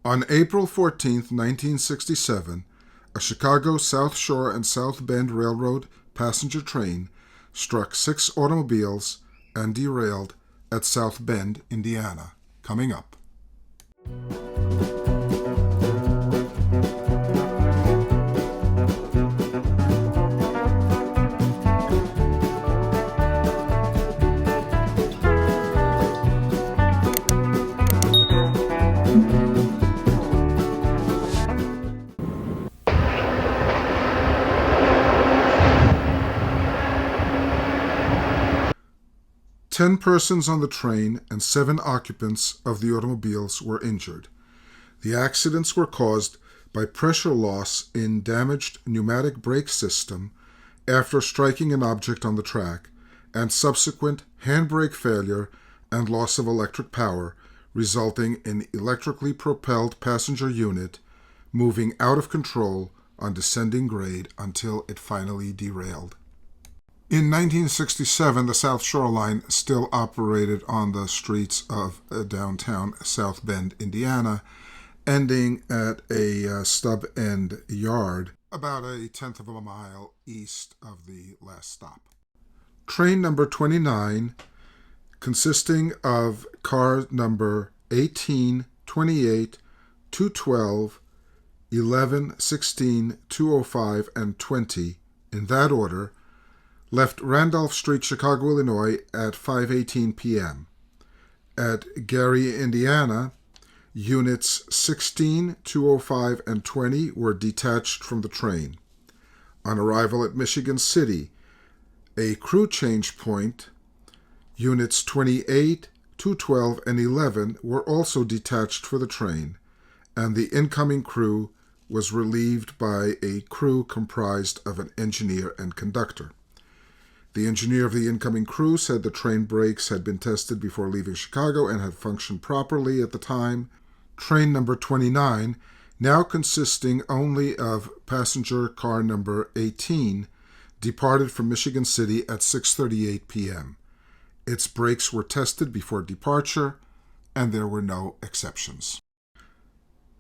On April 14, 1967, a Chicago South Shore and South Bend Railroad passenger train struck 6 automobiles and derailed at South Bend, Indiana. Coming up. 10 persons on the train and 7 occupants of the automobiles were injured. The accidents were caused by pressure loss in damaged pneumatic brake system after striking an object on the track, and subsequent handbrake failure and loss of electric power, resulting in electrically propelled passenger unit moving out of control on descending grade until it finally derailed. In 1967, the South Shore Line still operated on the streets of downtown South Bend, Indiana, ending at a stub-end yard about a tenth of a mile east of the last stop. Train number 29, consisting of car number 18, 28, 212, 11, 16, 205, and 20, in that order, left Randolph Street, Chicago, Illinois at 5:18 p.m. At Gary, Indiana, units 16, 205, and 20 were detached from the train. On arrival at Michigan City, a crew change point, units 28, 212, and 11 were also detached for the train, and the incoming crew was relieved by a crew comprised of an engineer and conductor. The engineer of the incoming crew said the train brakes had been tested before leaving Chicago and had functioned properly at the time. Train number 29, now consisting only of passenger car number 18, departed from Michigan City at 6:38 p.m. Its brakes were tested before departure, and there were no exceptions.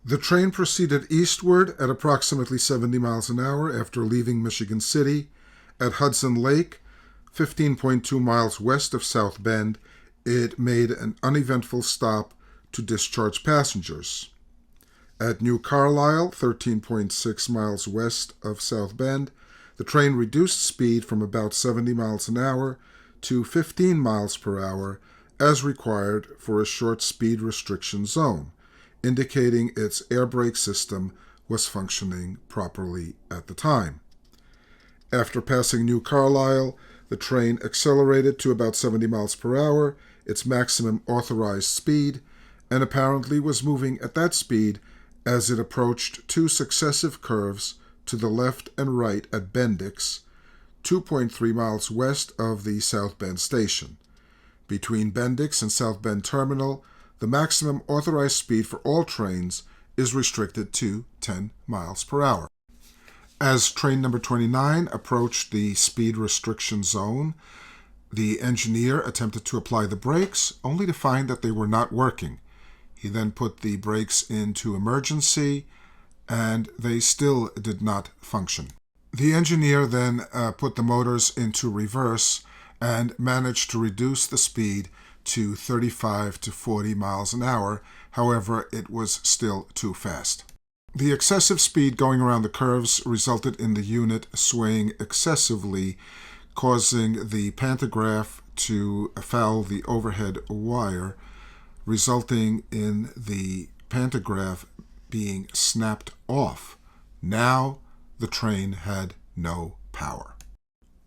The train proceeded eastward at approximately 70 miles an hour after leaving Michigan City. At Hudson Lake, 15.2 miles west of South Bend, it made an uneventful stop to discharge passengers. At New Carlisle, 13.6 miles west of South Bend, the train reduced speed from about 70 miles an hour to 15 miles per hour as required for a short speed restriction zone, indicating its air brake system was functioning properly at the time. After passing New Carlisle, the train accelerated to about 70 miles per hour, its maximum authorized speed, and apparently was moving at that speed as it approached 2 successive curves to the left and right at Bendix, 2.3 miles west of the South Bend station. Between Bendix and South Bend Terminal, the maximum authorized speed for all trains is restricted to 10 miles per hour. As train number 29 approached the speed restriction zone, the engineer attempted to apply the brakes, only to find that they were not working. He then put the brakes into emergency, and they still did not function. The engineer then put the motors into reverse and managed to reduce the speed to 35 to 40 miles an hour. However, it was still too fast. The excessive speed going around the curves resulted in the unit swaying excessively, causing the pantograph to foul the overhead wire, resulting in the pantograph being snapped off. Now the train had no power.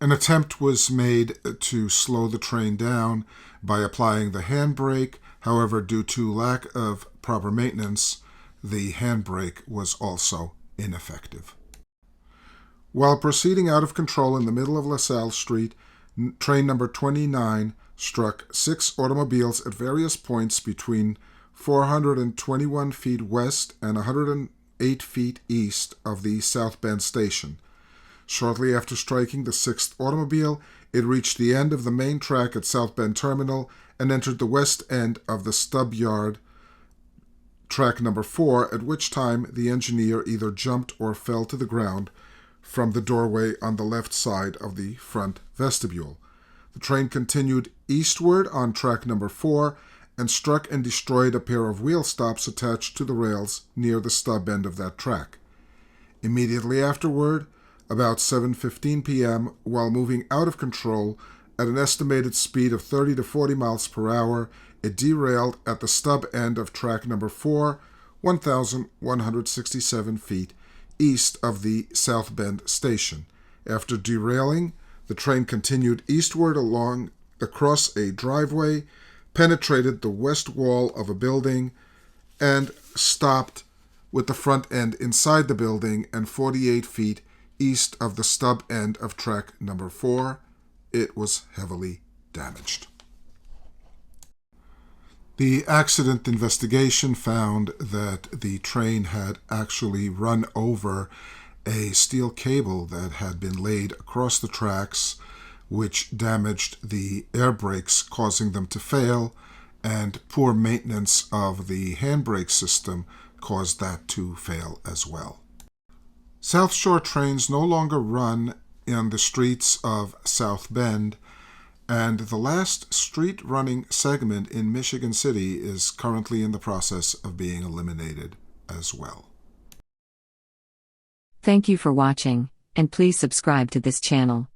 An attempt was made to slow the train down by applying the handbrake. However, due to lack of proper maintenance, the handbrake was also ineffective. While proceeding out of control in the middle of LaSalle Street, train number 29 struck 6 automobiles at various points between 421 feet west and 108 feet east of the South Bend station. Shortly after striking the 6th automobile, it reached the end of the main track at South Bend Terminal and entered the west end of the stub yard track number 4, at which time the engineer either jumped or fell to the ground from the doorway on the left side of the front vestibule. The train continued eastward on track number 4 and struck and destroyed a pair of wheel stops attached to the rails near the stub end of that track. Immediately afterward, about 7:15 p.m., while moving out of control at an estimated speed of 30 to 40 miles per hour, it derailed at the stub end of track number 4, 1,167 feet east of the South Bend station. After derailing, the train continued eastward across a driveway, penetrated the west wall of a building, and stopped with the front end inside the building and 48 feet east of the stub end of track number 4. It was heavily damaged. The accident investigation found that the train had actually run over a steel cable that had been laid across the tracks, which damaged the air brakes, causing them to fail, and poor maintenance of the handbrake system caused that to fail as well. South Shore trains no longer run in the streets of South Bend, and the last street-running segment in Michigan City is currently in the process of being eliminated as well. Thank you for watching, and please subscribe to this channel.